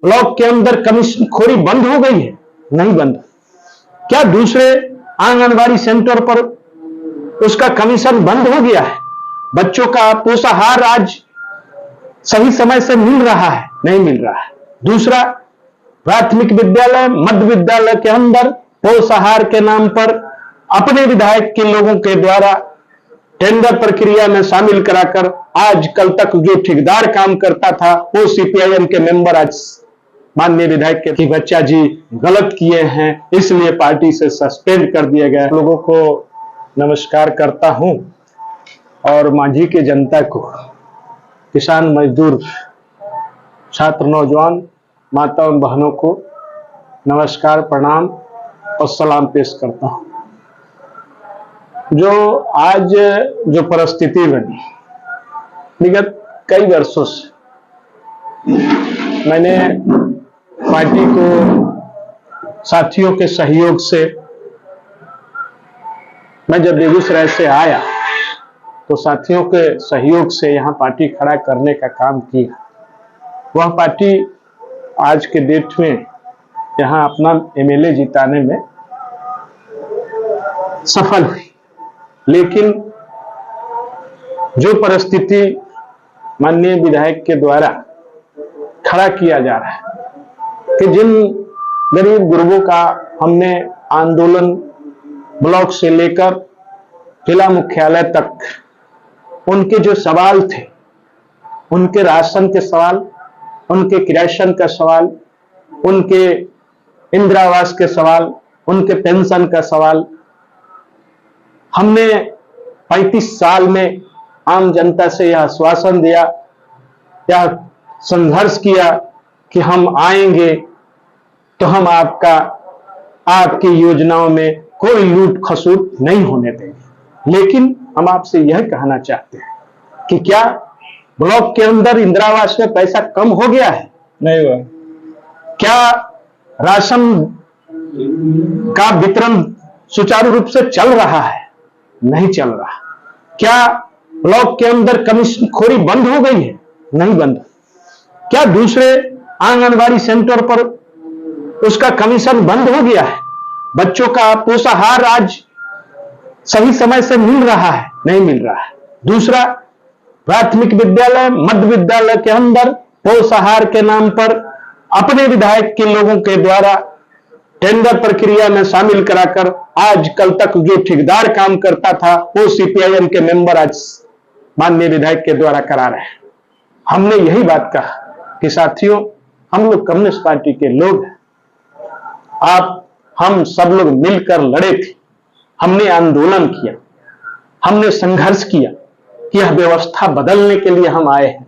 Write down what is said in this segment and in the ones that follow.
Block के अंदर commission खोरी बंद हो गई है? नहीं बंद। क्या दूसरे आंगनबाड़ी सेंटर पर उसका कमीशन बंद हो गया है? बच्चों का पोषाहार आज सही समय से मिल रहा है? नहीं मिल रहा है। दूसरा, प्राथमिक विद्यालय, मध्य विद्यालय के अंदर पोषाहार के नाम पर अपने विधायक के लोगों के द्वारा टेंडर प्रक्रिया में शामिल कराकर आज कल तक जो ठेकेदार काम करता था वो सीपीआईएम के मेंबर आज माननीय विधायक के बच्चा जी गलत किए हैं, इसलिए पार्टी से सस्पेंड कर दिया गया। लोगों को नमस्कार करता हूं और मांझी के जनता को, किसान, मजदूर, छात्र, नौजवान, माता एवं बहनों को नमस्कार, प्रणाम और सलाम पेश करता हूं। जो आज जो परिस्थिति बनी, विगत कई वर्षों से मैंने पार्टी को साथियों के सहयोग से, मैं जब बेगूसराय से आया तो साथियों के सहयोग से यहां पार्टी खड़ा करने का काम किया। वह पार्टी आज के डेट में यहां अपना एमएलए जिताने में सफल हुई, लेकिन जो परिस्थिति माननीय विधायक के द्वारा खड़ा किया जा रहा है कि जिन गरीब गुरबों का हमने आंदोलन ब्लॉक से लेकर जिला मुख्यालय तक, उनके जो सवाल थे, उनके राशन के सवाल, उनके किरासन का सवाल, उनके इंदिरा आवास के सवाल, उनके पेंशन का सवाल, हमने 35 साल में आम जनता से यह आश्वासन दिया, यह संघर्ष किया कि हम आएंगे तो हम आपकी योजनाओं में कोई लूट खसूट नहीं होने देंगे। लेकिन हम आपसे यह कहना चाहते हैं कि क्या ब्लॉक के अंदर इंदिरा आवास में पैसा कम हो गया है? नहीं हुआ। क्या राशन का वितरण सुचारू रूप से चल रहा है? नहीं चल रहा। क्या ब्लॉक के अंदर कमीशन खोरी बंद हो गई है? नहीं बंद। क्या दूसरे आंगनबाड़ी सेंटर पर उसका कमीशन बंद हो गया है? बच्चों का पोषाहार आज सही समय से मिल रहा है? नहीं मिल रहा है। दूसरा, प्राथमिक विद्यालय, मध्य विद्यालय के अंदर पोषाहार के नाम पर अपने विधायक के लोगों के द्वारा टेंडर प्रक्रिया में शामिल कराकर आज कल तक जो ठेकेदार काम करता था वो सीपीआईएम के मेंबर आज माननीय विधायक के द्वारा करा रहे हैं। हमने यही बात कहा कि साथियों, हम लोग कम्युनिस्ट पार्टी के लोग हैं, हम सब लोग मिलकर लड़े थे, हमने आंदोलन किया, हमने संघर्ष किया कि यह व्यवस्था बदलने के लिए हम आए हैं।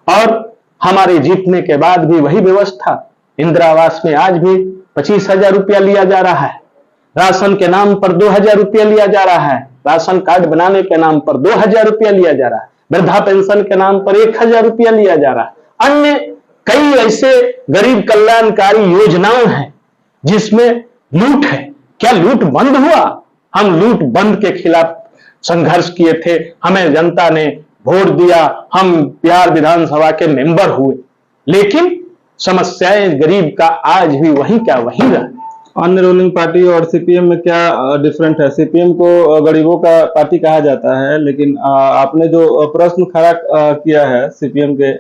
और हमारे जीतने के बाद भी वही व्यवस्था, इंदिरा आवास में आज भी 25,000 रुपया लिया जा रहा है, राशन के नाम पर 2,000 रुपया लिया जा रहा है, राशन कार्ड बनाने के नाम पर 2,000 रुपया लिया जा रहा है, वृद्धा पेंशन के नाम पर 1,000 रुपया लिया जा रहा है। अन्य कई ऐसे गरीब कल्याणकारी योजनाएं हैं जिसमें लूट है। क्या लूट बंद हुआ? हम लूट बंद के खिलाफ संघर्ष किए थे, हमें जनता ने वोट दिया, हम बिहार विधानसभा के मेंबर हुए, लेकिन समस्याएं गरीब का आज भी वही क्या वही रहा। अन्य रूलिंग पार्टी और सीपीएम में क्या डिफरेंट है? सीपीएम को गरीबों का पार्टी कहा जाता है, लेकिन आपने जो प्रश्न खड़ा किया है सीपीएम के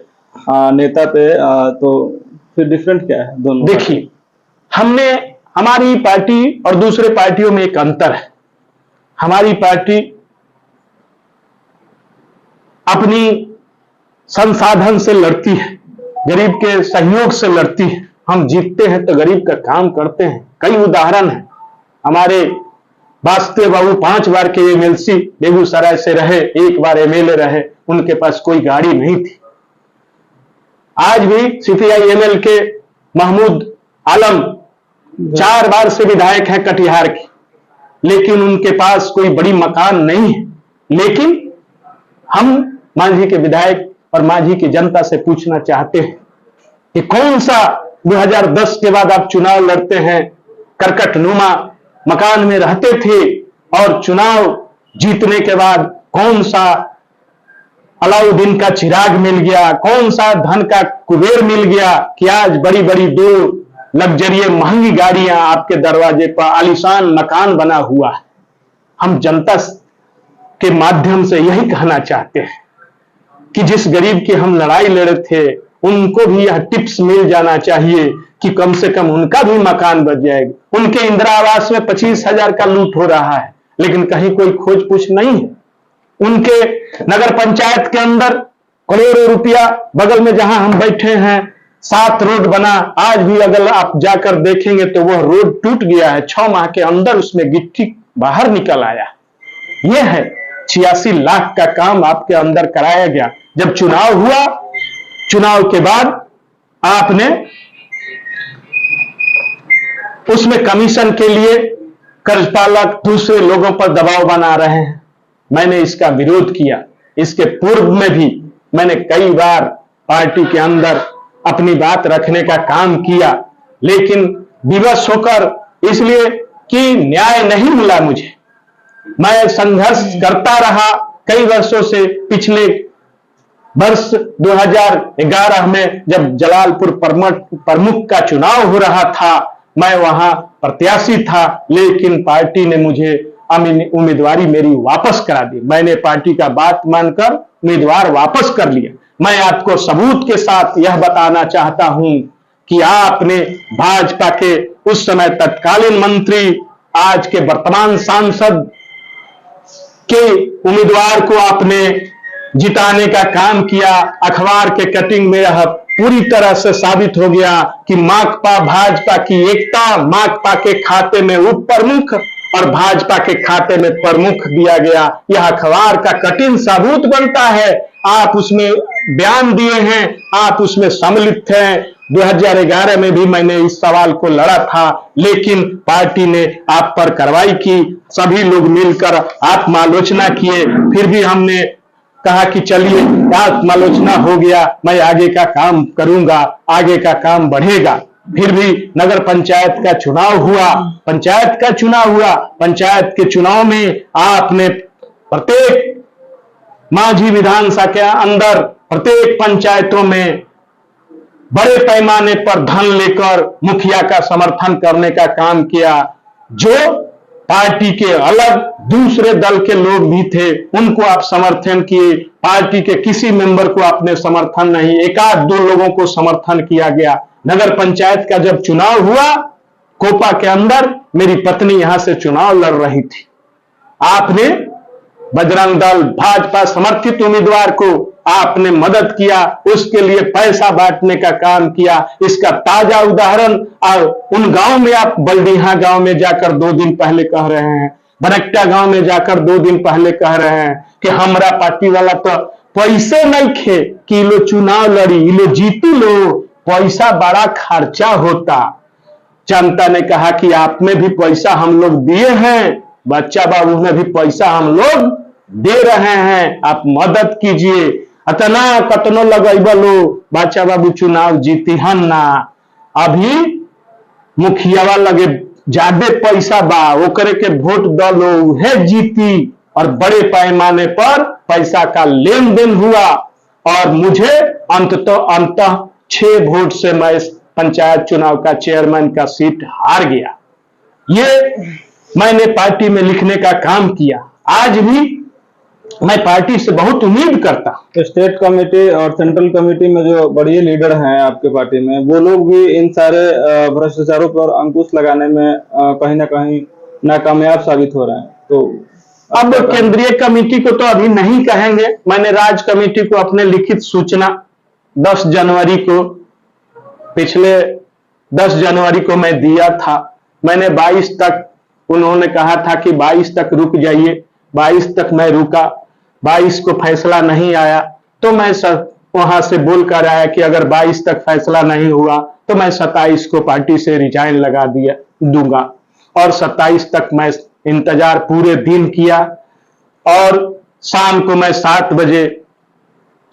नेता पे, तो फिर डिफरेंट क्या है दोनों? देखिए, हमारी पार्टी और दूसरे पार्टियों में एक अंतर है। हमारी पार्टी अपनी संसाधन से लड़ती है, गरीब के सहयोग से लड़ती है। हम जीतते हैं तो गरीब का काम करते हैं। कई उदाहरण हैं। हमारे वासुदेव बाबू 5 बार के एमएलसी बेगूसराय से रहे, 1 बार एमएलए रहे, उनके पास कोई गाड़ी नहीं थी। आज भी सीपीआईएमएल के महमूद आलम 4 बार से विधायक हैं कटिहार के, लेकिन उनके पास कोई बड़ी मकान नहीं है। लेकिन हम मांझी के विधायक और मांझी की जनता से पूछना चाहते हैं कि कौन सा 2010 के बाद आप चुनाव लड़ते हैं, करकटनुमा मकान में रहते थे, और चुनाव जीतने के बाद कौन सा अलाउद्दीन का चिराग मिल गया, कौन सा धन का कुबेर मिल गया कि आज बड़ी बड़ी 2 लग्जरी महंगी गाड़ियां आपके दरवाजे पर, आलीशान मकान बना हुआ है। हम जनता के माध्यम से यही कहना चाहते हैं कि जिस गरीब की हम लड़ाई लड़े थे उनको भी यह टिप्स मिल जाना चाहिए कि कम से कम उनका भी मकान बच जाएगा। उनके इंदिरा आवास में 25,000 का लूट हो रहा है, लेकिन कहीं कोई खोज पूछ नहीं है। उनके नगर पंचायत के अंदर करोड़ों रुपया, बगल में जहां हम बैठे हैं 7 रोड बना, आज भी अगर आप जाकर देखेंगे तो वह रोड टूट गया है। 6 माह के अंदर उसमें गिट्टी बाहर निकल आया। यह है 86 लाख का काम आपके अंदर कराया गया। जब चुनाव हुआ, चुनाव के बाद आपने उसमें कमीशन के लिए कर्जपालक दूसरे लोगों पर दबाव बना रहे हैं। मैंने इसका विरोध किया। इसके पूर्व में भी मैंने कई बार पार्टी के अंदर अपनी बात रखने का काम किया, लेकिन विवश होकर, इसलिए कि न्याय नहीं मिला मुझे। मैं संघर्ष करता रहा कई वर्षों से। पिछले वर्ष 2011 में जब जलालपुर प्रमुख का चुनाव हो रहा था, मैं वहां प्रत्याशी था, लेकिन पार्टी ने मुझे उम्मीदवारी मेरी वापस करा दी। मैंने पार्टी का बात मानकर उम्मीदवार वापस कर लिया। मैं आपको सबूत के साथ यह बताना चाहता हूं कि आपने भाजपा के उस समय तत्कालीन मंत्री, आज के वर्तमान सांसद के उम्मीदवार को आपने जिताने का काम किया। अखबार के कटिंग में यह पूरी तरह से साबित हो गया कि माकपा भाजपा की एकता, माकपा के खाते में उप प्रमुख और भाजपा के खाते में प्रमुख दिया गया। यह अखबार का कटिंग सबूत बनता है। आप उसमें बयान दिए हैं, आप उसमें सम्मिलित थे। 2011 में भी मैंने इस सवाल को लड़ा था, लेकिन पार्टी ने आप पर कार्रवाई की। सभी लोग मिलकर आत्मालोचना किए, फिर भी हमने कहा कि चलिए आत्मालोचना हो गया, मैं आगे का काम करूंगा, आगे का काम बढ़ेगा। फिर भी नगर पंचायत का चुनाव हुआ, पंचायत का चुनाव हुआ। पंचायत के चुनाव में आपने प्रत्येक माझी विधानसभा के अंदर प्रत्येक पंचायतों में बड़े पैमाने पर धन लेकर मुखिया का समर्थन करने का काम किया। जो पार्टी के अलग दूसरे दल के लोग भी थे, उनको आप समर्थन किए। पार्टी के किसी मेंबर को आपने समर्थन नहीं, 1-2 लोगों को समर्थन किया गया। नगर पंचायत का जब चुनाव हुआ, कोपा के अंदर मेरी पत्नी यहां से चुनाव लड़ रही थी। आपने बजरंग दल भाजपा समर्थित उम्मीदवार को आपने मदद किया, उसके लिए पैसा बांटने का काम किया। इसका ताजा उदाहरण उन गांव में आप बल्डीहा गांव में जाकर 2 दिन पहले कह रहे हैं, बनकटा गांव में जाकर 2 दिन पहले कह रहे हैं कि हमारा पार्टी वाला तो पैसे नहीं खे कि लो चुनाव लड़ी, लो जीती लो, पैसा बड़ा खर्चा होता। जनता ने कहा कि आप में भी पैसा हम लोग दिए हैं, बच्चा बाबू में भी पैसा हम लोग दे रहे हैं, आप मदद कीजिए। अतना कतनो लगैबलो बच्चा बाबू चुनाव जीती हन ना। अभी मुखियावा लगे ज्यादा पैसा बा, ओकरे के वोट दलो, उहे जीती। और बड़े पैमाने पर पैसा का लेन देन हुआ और मुझे अंततः 6 वोट से मैं पंचायत चुनाव का चेयरमैन का सीट हार गया। ये मैंने पार्टी में लिखने का काम किया। आज भी मैं पार्टी से बहुत उम्मीद करता हूं। स्टेट कमेटी और सेंट्रल कमेटी में जो बड़े लीडर हैं आपके पार्टी में, वो लोग भी इन सारे भ्रष्टाचारों पर अंकुश लगाने में कहीं ना कहीं नाकामयाब साबित हो रहे हैं। तो अब केंद्रीय कमेटी को तो अभी नहीं कहेंगे। मैंने राज्य कमेटी को अपने लिखित सूचना 10 जनवरी को, पिछले 10 जनवरी को मैं दिया था। मैंने 22 तक, उन्होंने कहा था कि 22 तक रुक जाइए। 22 तक मैं रुका, 22 को फैसला नहीं आया तो मैं वहां से बोलकर आया कि अगर 22 तक फैसला नहीं हुआ तो मैं 27 को पार्टी से रिजाइन लगा दूंगा। और 27 तक मैं इंतजार पूरे दिन किया और शाम को मैं 7 बजे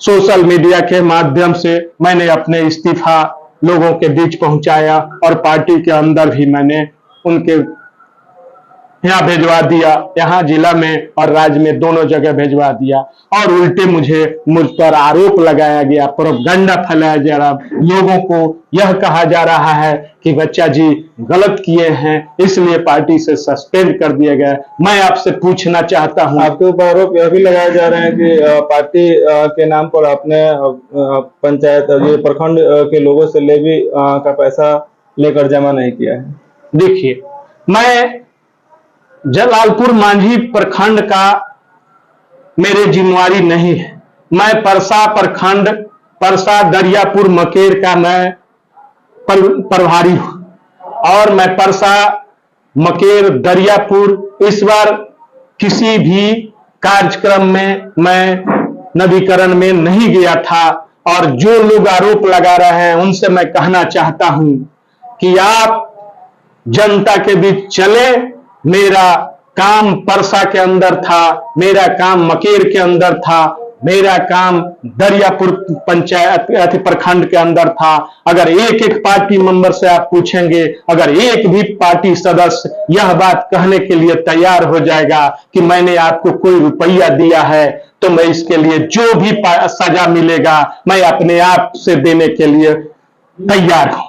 सोशल मीडिया के माध्यम से मैंने अपने इस्तीफा लोगों के बीच पहुंचाया और पार्टी के अंदर भी मैंने उनके यहाँ भिजवा दिया, यहाँ जिला में और राज्य में दोनों जगह भिजवा दिया, और उल्टे मुझ पर आरोप लगाया गया, प्रोपगंडा फैलाया जा रहा, लोगों को यह कहा जा रहा है कि बच्चा जी गलत किए हैं इसलिए पार्टी से सस्पेंड कर दिया गया। मैं आपसे पूछना चाहता हूं, आपके ऊपर आरोप यह भी लगाए जा रहे हैं कि पार्टी के नाम पर आपने पंचायत ये प्रखंड के लोगों से लेवी का पैसा लेकर जमा नहीं किया है। देखिए, मैं जलालपुर मांझी प्रखंड का मेरे जिम्मेवारी नहीं है। मैं परसा प्रखंड, परसा दरियापुर मकेर का मैं प्रभारी हूं, और मैं परसा मकेर दरियापुर इस बार किसी भी कार्यक्रम में मैं नवीकरण में नहीं गया था। और जो लोग आरोप लगा रहे हैं उनसे मैं कहना चाहता हूं कि आप जनता के बीच चले। मेरा काम परसा के अंदर था, मेरा काम मकेर के अंदर था, मेरा काम दरियापुर पंचायत प्रखंड के अंदर था। अगर एक एक पार्टी मेंबर से आप पूछेंगे, अगर एक भी पार्टी सदस्य यह बात कहने के लिए तैयार हो जाएगा कि मैंने आपको कोई रुपया दिया है, तो मैं इसके लिए जो भी सजा मिलेगा मैं अपने आप से देने के लिए तैयार हूं।